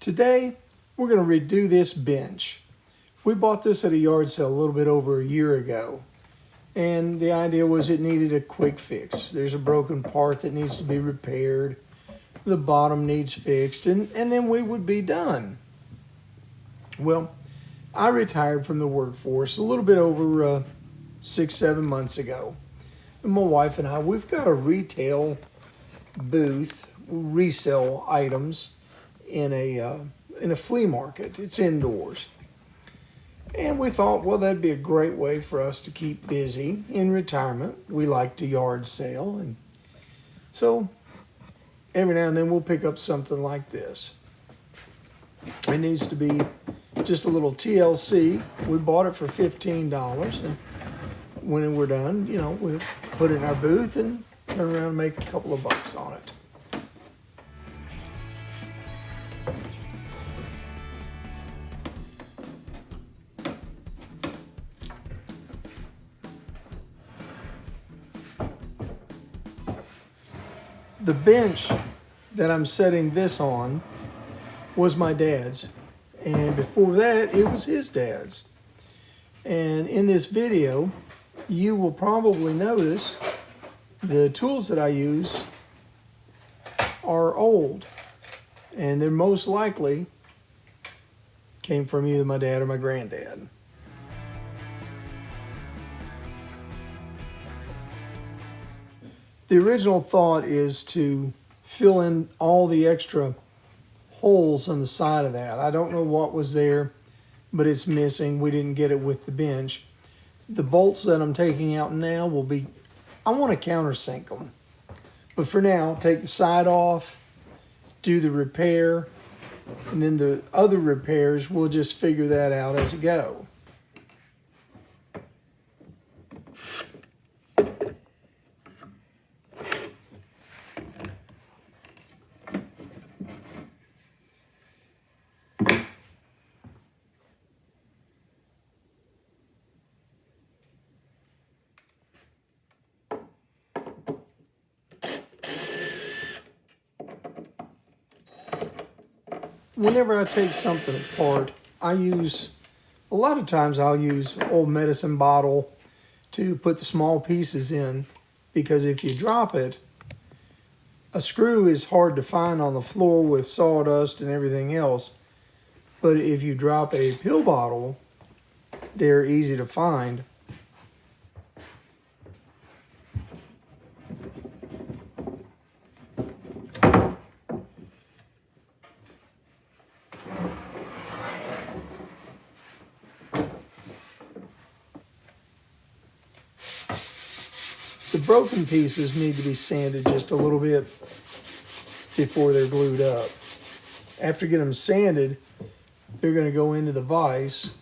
Today, we're going to redo this bench. We bought this at a yard sale a little bit over a year ago. And the idea was it needed a quick fix. There's a broken part that needs to be repaired. The bottom needs fixed, and then we would be done. Well, I retired from the workforce a little bit over 6-7 months ago. And my wife and I, we've got a retail booth, resale items in a flea market. It's indoors. And we thought, well, that'd be a great way for us to keep busy in retirement. We like to yard sale, and so every now and then we'll pick up something like this. It needs to be just a little TLC. We bought it for $15, and when we're done, we'll put it in our booth and turn around and make a couple of bucks on it. The bench that I'm setting this on was my dad's, and before that it was his dad's. And in this video you will probably notice the tools that I use are old, and they're most likely came from either my dad or my granddad. The original thought is to fill in all the extra holes on the side of that. I don't know what was there, but it's missing. We didn't get it with the bench. The bolts that I'm taking out now will be, I want to countersink them. But for now, take the side off, do the repair, and then the other repairs, we'll just figure that out as it go. Whenever I take something apart, a lot of times I'll use old medicine bottle to put the small pieces in, because if you drop it, a screw is hard to find on the floor with sawdust and everything else. But if you drop a pill bottle, they're easy to find. The broken pieces need to be sanded just a little bit before they're glued up. After you get them sanded, they're going to go into the vise,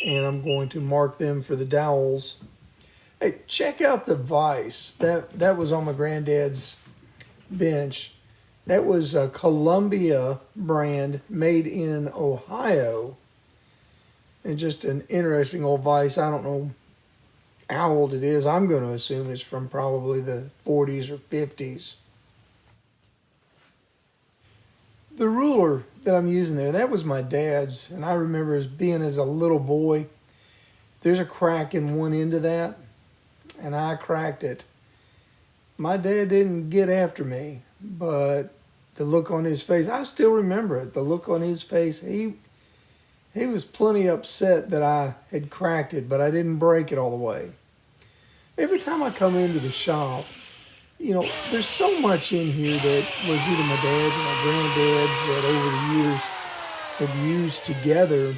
and I'm going to mark them for the dowels. Hey, check out the vise. That was on my granddad's bench. That was a Columbia brand made in Ohio. And just an interesting old vise. I don't know how old it is. I'm going to assume it's from probably the 40s or 50s. The ruler that I'm using there, that was my dad's, and I remember as a little boy, there's a crack in one end of that, and I cracked it. My dad didn't get after me, but the look on his face, I still remember it. The look on his face, he was plenty upset that I had cracked it, but I didn't break it all the way. Every time I come into the shop, there's so much in here that was either my dad's or my granddad's that over the years have used together.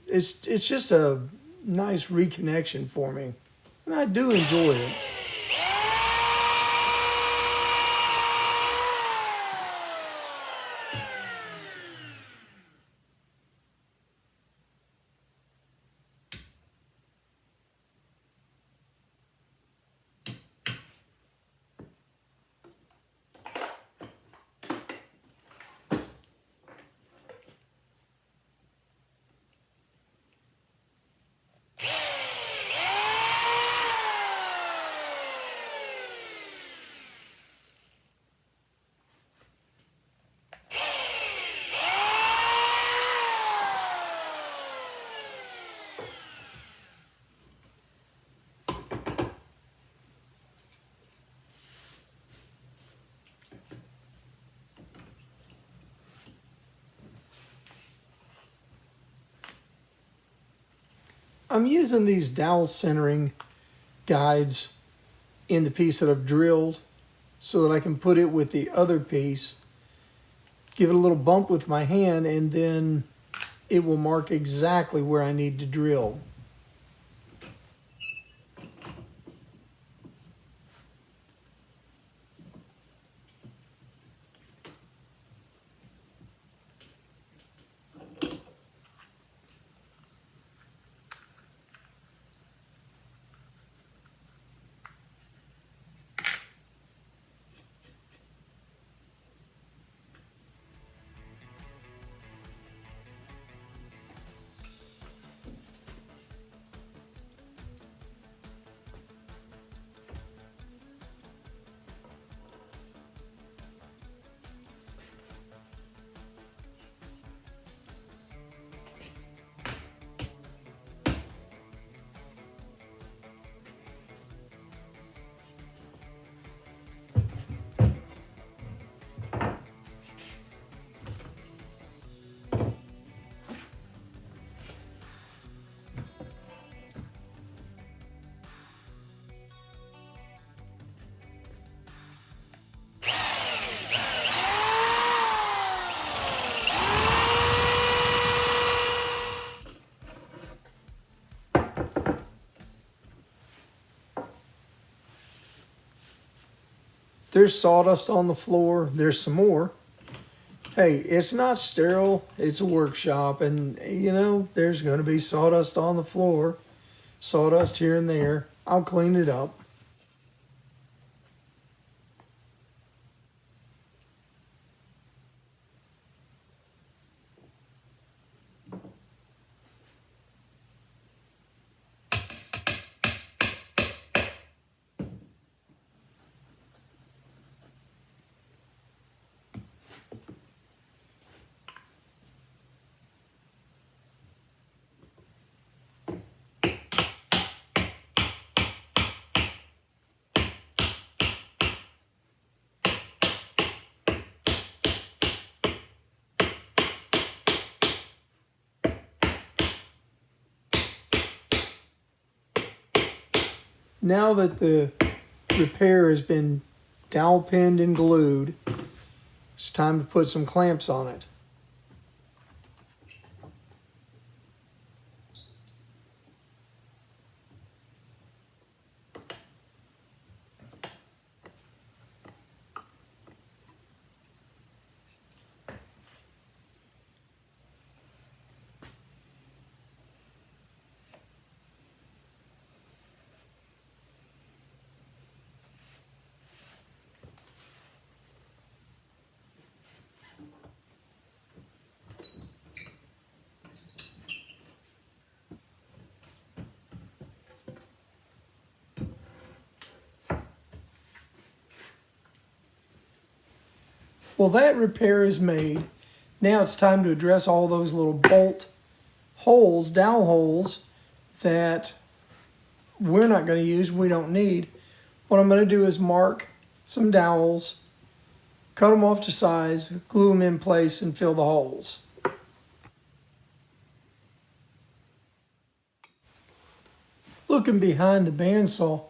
It's just a nice reconnection for me, and I do enjoy it. I'm using these dowel centering guides in the piece that I've drilled so that I can put it with the other piece, give it a little bump with my hand, and then it will mark exactly where I need to drill. There's sawdust on the floor. There's some more. Hey, it's not sterile. It's a workshop, and you know, there's going to be sawdust on the floor, sawdust here and there. I'll clean it up. Now that the repair has been dowel pinned and glued, it's time to put some clamps on it. Well, that repair is made. Now it's time to address all those little bolt holes, dowel holes, that we're not going to use, we don't need. What I'm going to do is mark some dowels, cut them off to size, glue them in place, and fill the holes. Looking behind the bandsaw,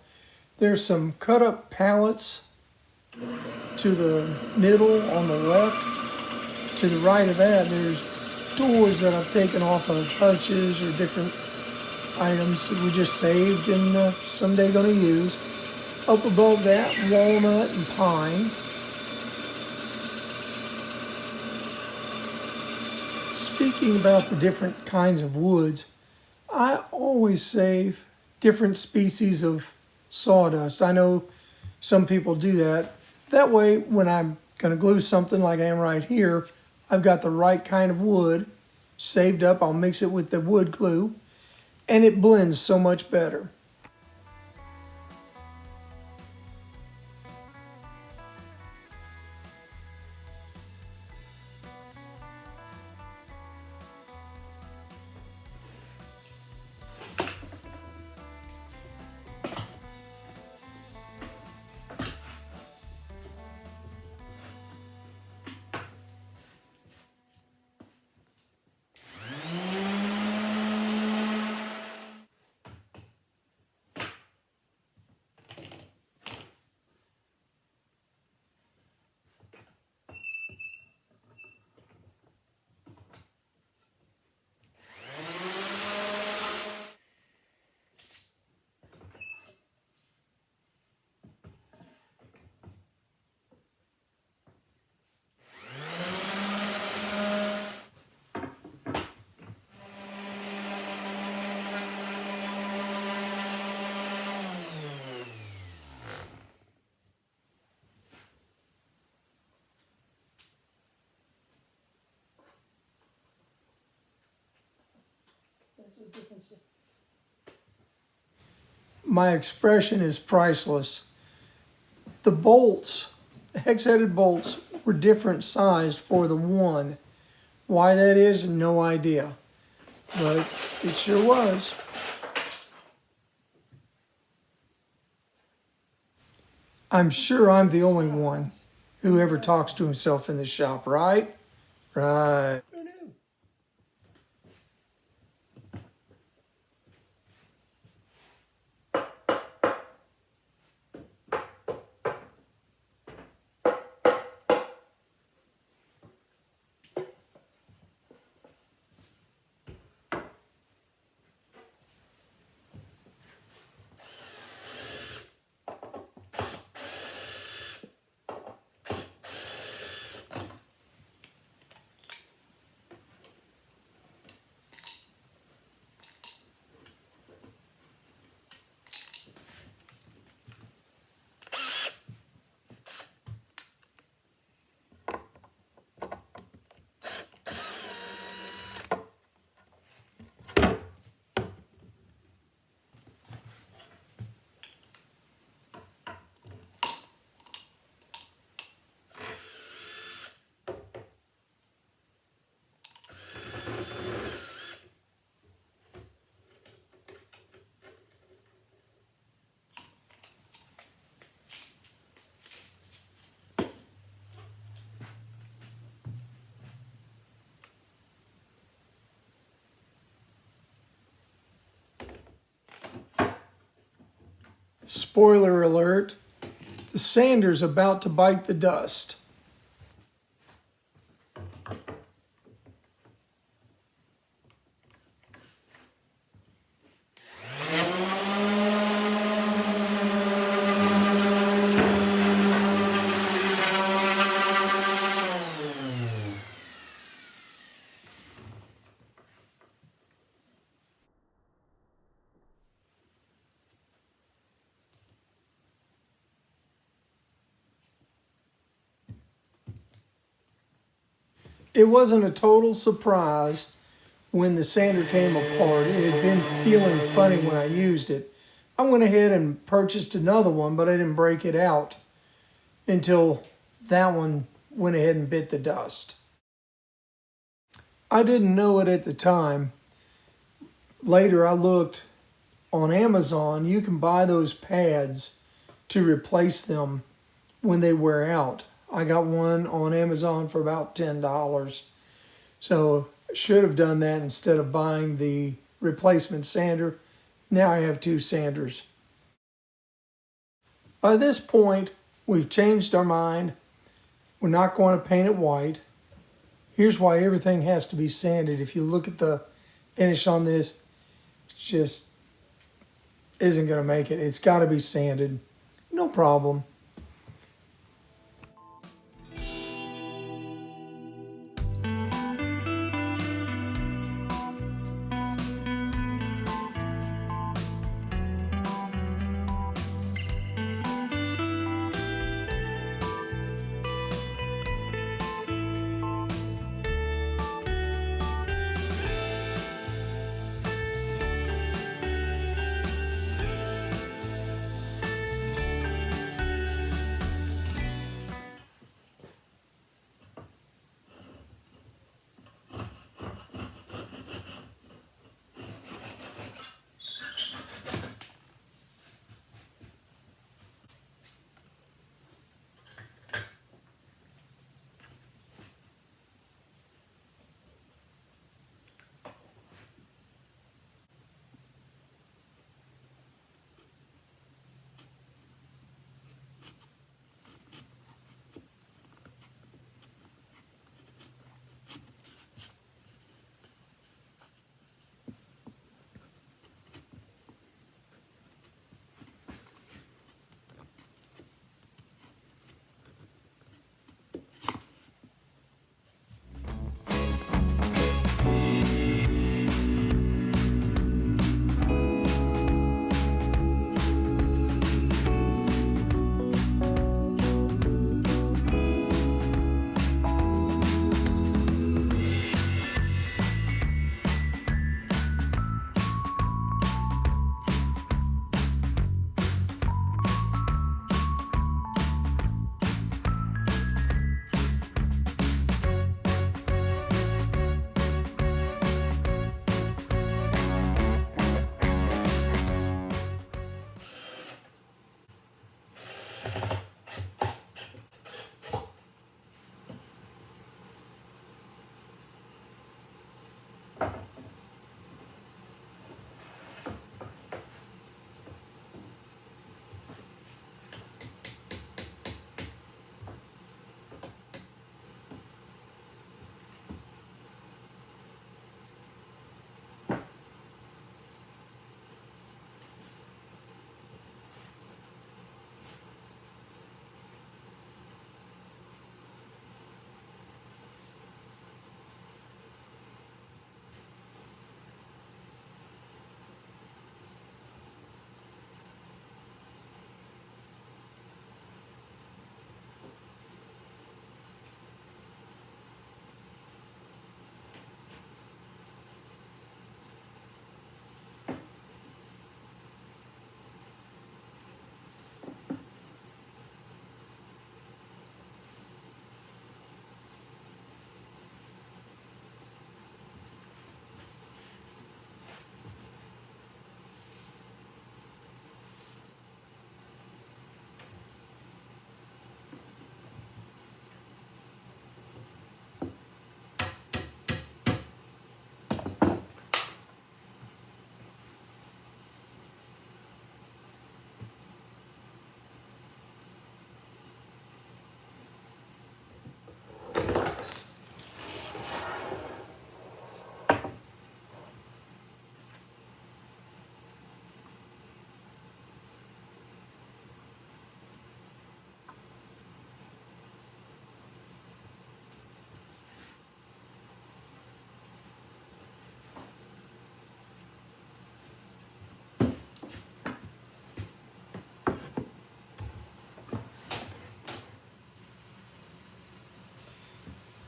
there's some cut up pallets to the middle on the left. To the right of that, there's doors that I've taken off of hutches or different items that we just saved and someday going to use. Up above that, walnut and pine. Speaking about the different kinds of woods, I always save different species of sawdust. I know some people do that. That way, when I'm going to glue something like I am right here, I've got the right kind of wood saved up. I'll mix it with the wood glue, and it blends so much better. My expression is priceless. The bolts, the hex-headed bolts, were different sized for the one. Why that is, no idea. But it sure was. I'm sure I'm the only one who ever talks to himself in the shop, right? Right. Spoiler alert, the sander's about to bite the dust. It wasn't a total surprise when the sander came apart. It had been feeling funny when I used it. I went ahead and purchased another one, but I didn't break it out until that one went ahead and bit the dust. I didn't know it at the time. Later I looked on Amazon. You can buy those pads to replace them when they wear out. I got one on Amazon for about $10. So I should have done that instead of buying the replacement sander. Now I have two sanders. By this point, we've changed our mind. We're not going to paint it white. Here's why everything has to be sanded. If you look at the finish on this, it just isn't going to make it. It's got to be sanded. No problem.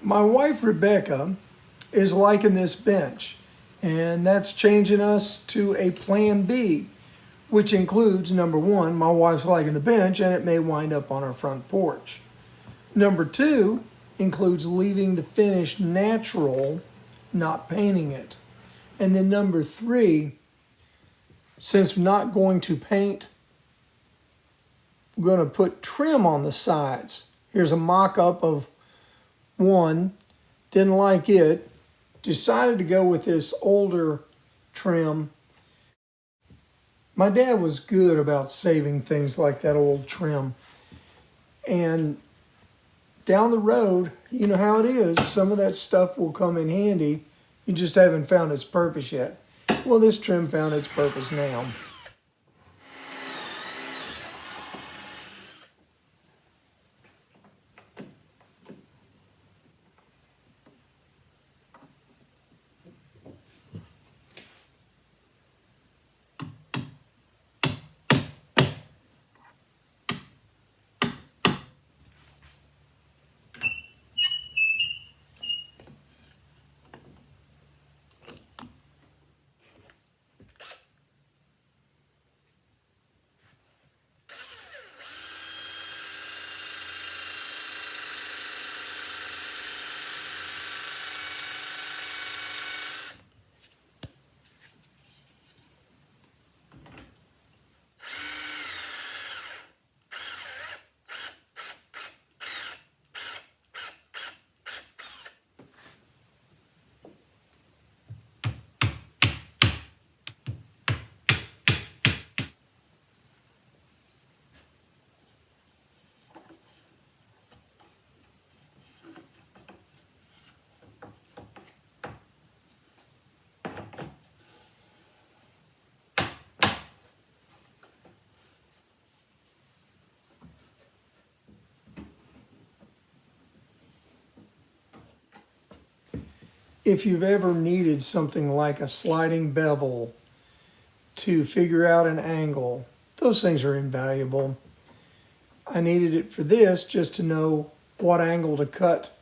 My wife Rebecca is liking this bench, and that's changing us to a plan B, which includes, number one, my wife's liking the bench and it may wind up on our front porch. Number two includes leaving the finish natural, not painting it. And then number three, since we're not going to paint, we're going to put trim on the sides. Here's a mock-up of one. Didn't like it. Decided to go with this older trim. My dad was good about saving things like that old trim. And down the road, you know how it is, some of that stuff will come in handy. You just haven't found its purpose yet. Well, this trim found its purpose now. If you've ever needed something like a sliding bevel to figure out an angle, those things are invaluable. I needed it for this just to know what angle to cut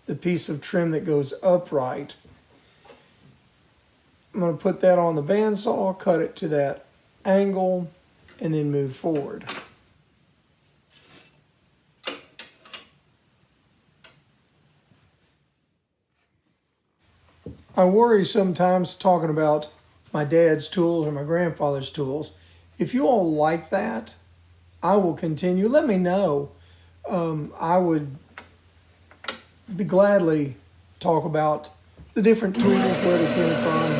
the piece of trim that goes upright. I'm going to put that on the bandsaw, cut it to that angle, and then move forward. I worry sometimes talking about my dad's tools or my grandfather's tools. If you all like that, I will continue. Let me know. I would be gladly talk about the different tools, where they came from,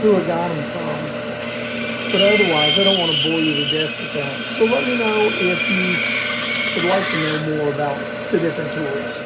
who I got them from. But otherwise, I don't want to bore you to death with that. So let me know if you would like to know more about the different tools.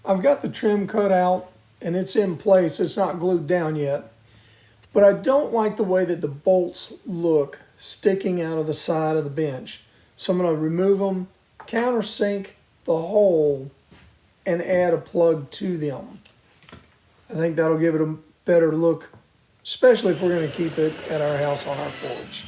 I've got the trim cut out and it's in place. It's not glued down yet. But I don't like the way that the bolts look sticking out of the side of the bench. So I'm going to remove them, countersink the hole, and add a plug to them. I think that'll give it a better look, especially if we're going to keep it at our house on our porch.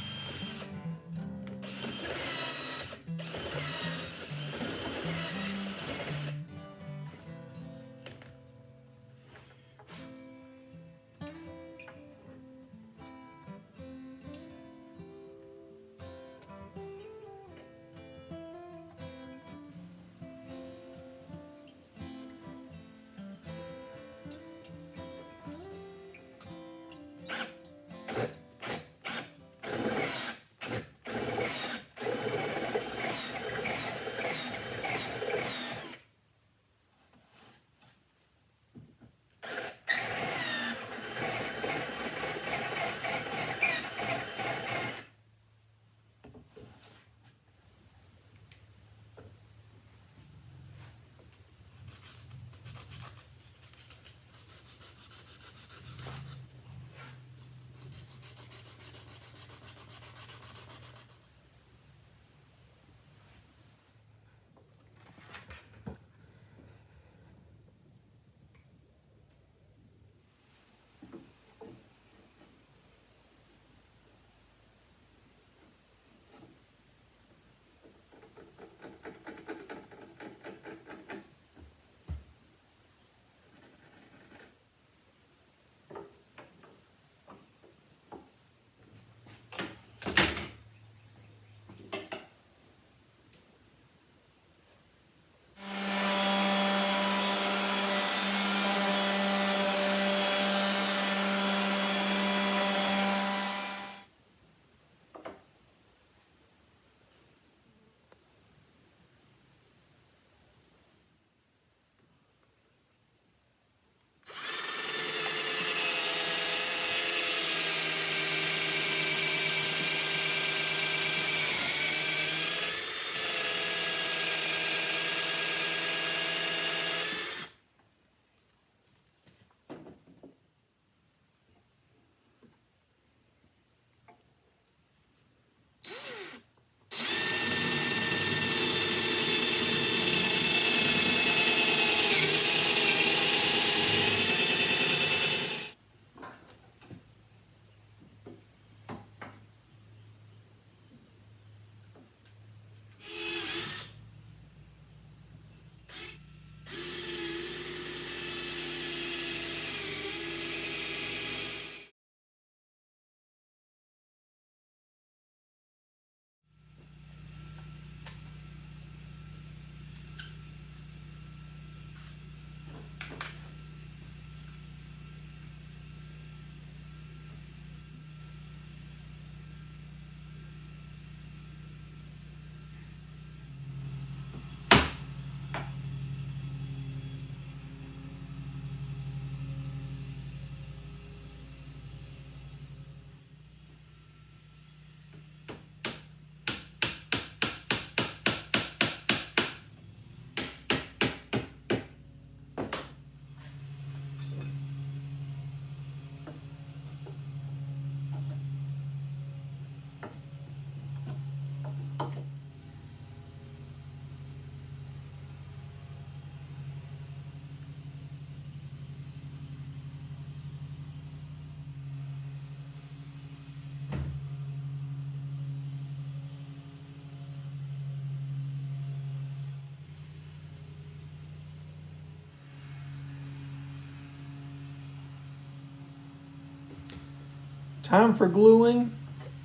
Time for gluing,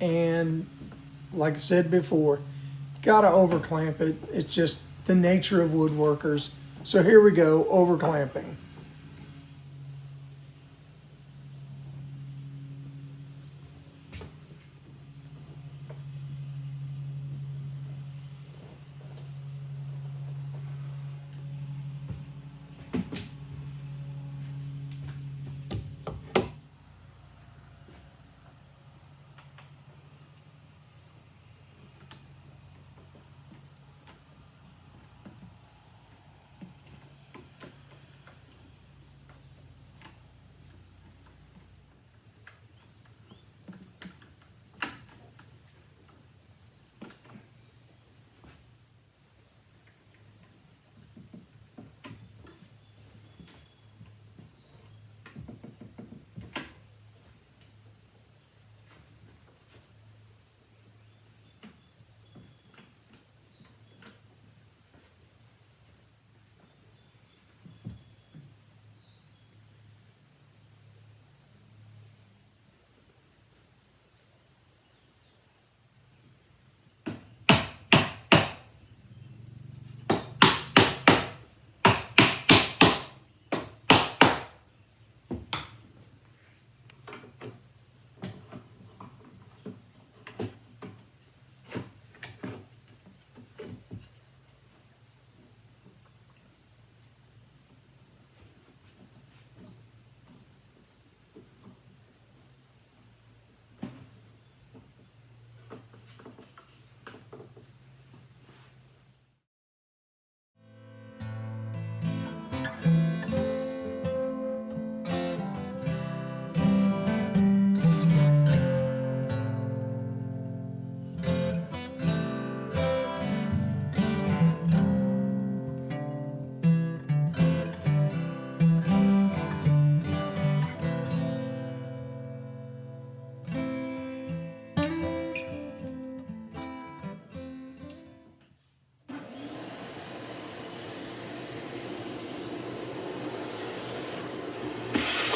and like I said before, gotta over clamp it. It's just the nature of woodworkers. So here we go, over clamping.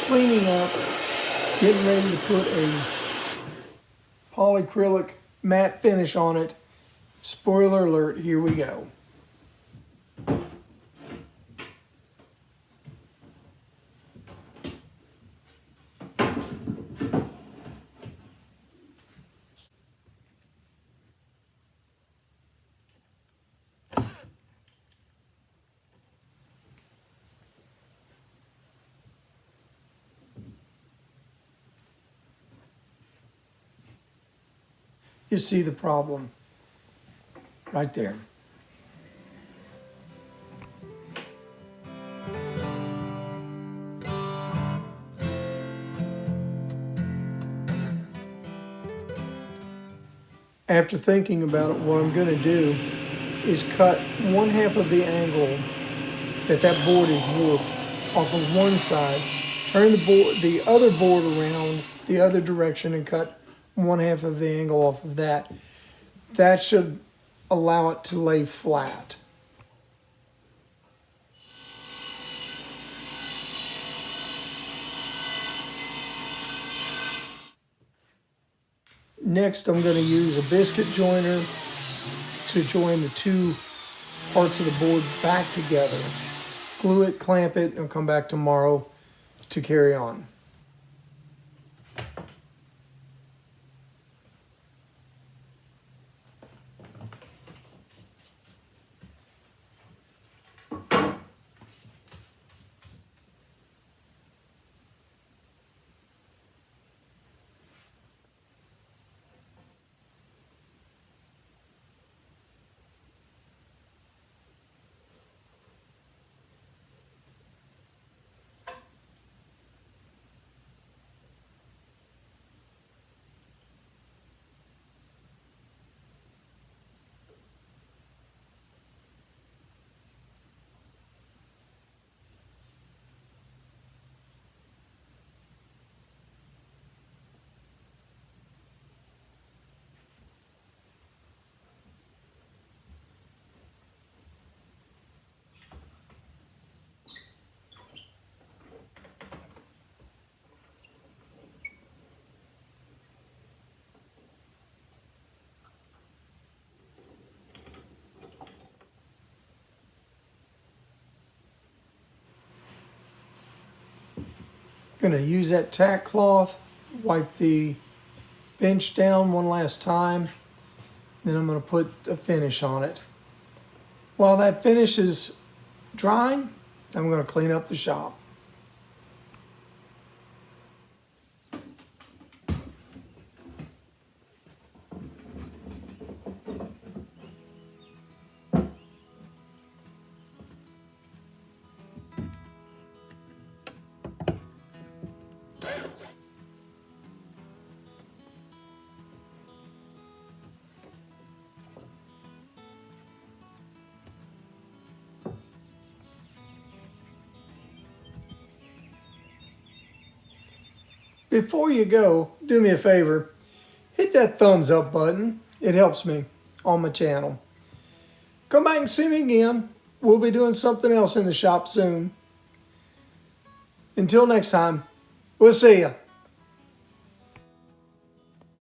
cleaning up, getting ready to put a polyacrylic matte finish on it. Spoiler alert, here we go. You see the problem right there. After thinking about it, what I'm going to do is cut 1/2 of the angle that board is warped off of one side, turn the other board around the other direction and cut 1/2 of the angle off of that. That should allow it to lay flat. Next, I'm going to use a biscuit joiner to join the two parts of the board back together. Glue it, clamp it, and come back tomorrow to carry on. Going to use that tack cloth, wipe the bench down one last time, then I'm going to put a finish on it. While that finish is drying, I'm going to clean up the shop. Before you go, do me a favor, hit that thumbs up button. It helps me on my channel. Come back and see me again. We'll be doing something else in the shop soon. Until next time, we'll see ya.